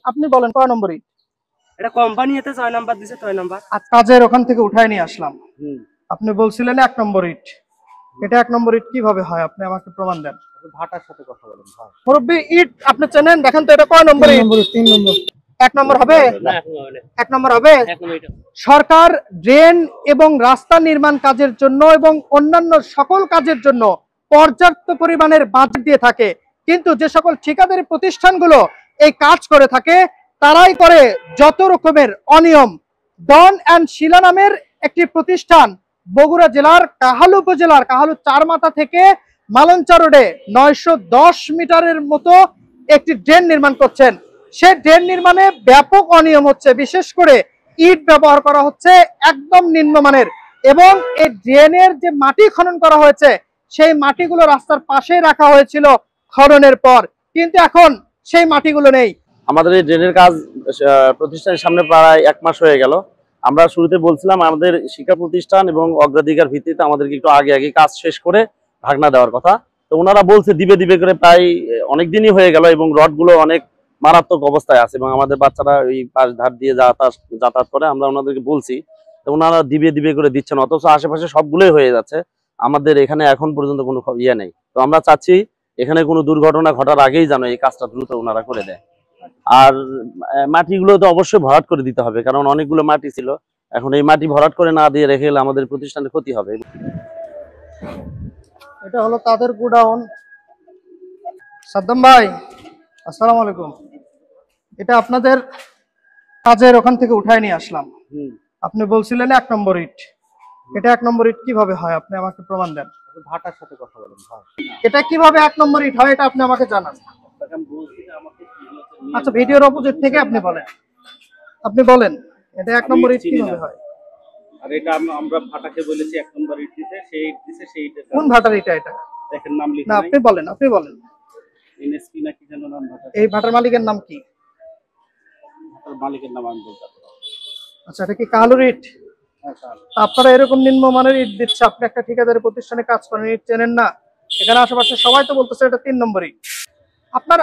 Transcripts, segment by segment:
আপনি বলেন কয় নম্বর ইট? এটা কোম্পানি এতে 6 নাম্বার দিছে, 6 নাম্বার। আর কাজের ওখান থেকে উঠায় নিয়ে আসলাম। আপনি বলছিলেন 1 নম্বর ইট। এটা 1 নম্বর ইট কিভাবে হয় আপনি আমাকে প্রমাণ দেন। ভাটার সাথে কথা বলেন ভাই। মুরব্বি ইট আপনি চেনেন, দেখেন তো এটা কয় নম্বর ইট? 3 নম্বর। 1 নম্বর হবে? না, এখন হবে না। 1 নম্বর হবে? এখন এটা সরকার ড্রেন এবং রাস্তা নির্মাণ কাজের জন্য এবং অন্যান্য সকল কাজের জন্য পর্যাপ্ত পরিমাণের বাজেট দিয়ে থাকে, কিন্তু যে সকল ঠিকাদারি প্রতিষ্ঠানগুলো এই কাজ করে থাকে তারাই করে যত রকমের অনিয়ম। ডন অ্যান্ড শিলা নামের একটি প্রতিষ্ঠান বগুড়া জেলার কাহালু উপজেলার কাহালু চারমাথা থেকে মালঞ্চা রোডে 910 মিটারের মতো একটি ড্রেন নির্মাণ করছেন। সে ড্রেন নির্মাণে ব্যাপক অনিয়ম হচ্ছে, বিশেষ করে ইট ব্যবহার করা হচ্ছে একদম নিম্নমানের, এবং এই ড্রেনের যে মাটি খনন করা হয়েছে সেই মাটিগুলো রাস্তার পাশেই রাখা হয়েছিল খননের পর, কিন্তু এখন সেই মাটিগুলো নেই। আমাদের এই ড্রেনের কাজ প্রতিষ্ঠানের সামনে প্রায় 1 মাস হয়ে গেল। আমরা শুরুতে বলছিলাম আমাদের শিক্ষা প্রতিষ্ঠান এবং অগ্রাধিকার ভিত্তিতে আমাদেরকে একটু আগে কাজ শেষ করে ঢাকনা দেওয়ার কথা। তো ওনারা বলছে দিবে করে প্রায় অনেক দিনই হয়ে গেল, এবং রডগুলো অনেক মারাত্মক অবস্থায় আছে, এবং আমাদের বাচ্চারা ওই পাশ ধার দিয়ে যাতায়াত করে। আমরা ওনাদেরকে বলছি, তো ওনারা দিবে করে দিচ্ছেন, অথচ আশেপাশে সবগুলোই হয়ে যাচ্ছে। আমাদের এখানে এখন পর্যন্ত কোনো ইয়ে নেই। তো আমরা চাচ্ছি এখানে কোনো দুর্ঘটনা ঘটার আগেই যেন এই কাজটা দ্রুত ওনারা করে দেয়। আর মাটিগুলো তো অবশ্যই ভরাট করে দিতে হবে, কারণ অনেকগুলো মাটি ছিল। এখন এই মাটি ভরাট করে না দিয়ে রেখে গেলে আমাদের প্রতিষ্ঠানের ক্ষতি হবে। এটা হলো তাদের গোডাউন। সাদ্দাম ভাই, আসসালামু আলাইকুম। এটা আপনাদের কাজের ওখান থেকে উঠায় নিয়ে আসলাম। আপনি বলছিলেন 1 নম্বর ইট। এটা 1 নম্বর ইট কিভাবে হয় আপনি আমাকে প্রমাণ দেন। ভাটার সাথে কথা বলেন ভাই। এটা কিভাবে 1 নম্বর ইট হয় এটা আপনি আমাকে জানান। আচ্ছা, ভিডিওর অপোজিট থেকে আপনি বলেন, এটা 1 নম্বর ইট কিভাবে হয়। আর এটা আমরা ভাটাকে বলেছি 1 নম্বর ইট দিতে, সেই ইট দিতে, সেই ইট কোন ভাটার এটা? দেখেন নাম লিখে না, আপনি বলেন এনএসপি নাকি যেন নাম ভাটা। এই ভাটার মালিকের নাম কি? ভাটার মালিকের নাম আমি বলতে পারবো। আচ্ছা, এটা কি কালুর ইট? আপনারা এরকম নিম্নমানের ইট দিচ্ছে, আপনি একটা ঠিকাদারি প্রতিষ্ঠানে কাজ করেন, ইট চেনেন না? এখানে আশেপাশে সবাই তো বলতেছে এটা 3 নম্বর ইট।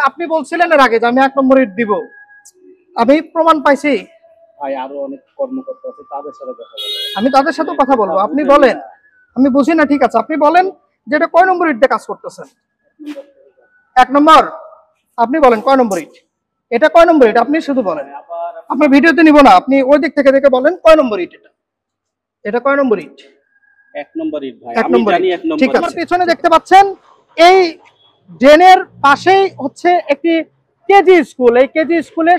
আপনি বলছিলেন এর আগে যে আমি 1 নম্বর ইট দিব, আমি প্রমাণ পাইছি। ভাই আরো অনেক কর্মকর্তা আছে, তাদের সাথে কথা বলেন। আমি তাদের সাথে কথা বলবো, আপনি বলেন। আমি বুঝি না, ঠিক আছে আপনি বলেন যে এটা কয় নম্বর ইট দিয়ে কাজ করতেছেন। 1 নম্বর। আপনি বলেন কয় নম্বর ইট? এটা কয় নম্বর ইট আপনি শুধু বলেন, আপনার ভিডিওতে নিব না, আপনি ওই দিক থেকে দেখে বলেন কয় নম্বর ইট। এটা কয় নম্বর ইট? 1 নম্বর ইট ভাই, 1 আমি নম্বর জানি ইট। 1 নম্বর। ঠিক আছে, পিছনে দেখতে পাচ্ছেন এই ড্রেনের পাশেই হচ্ছে একটি কেজি স্কুল। এই কেজি স্কুলে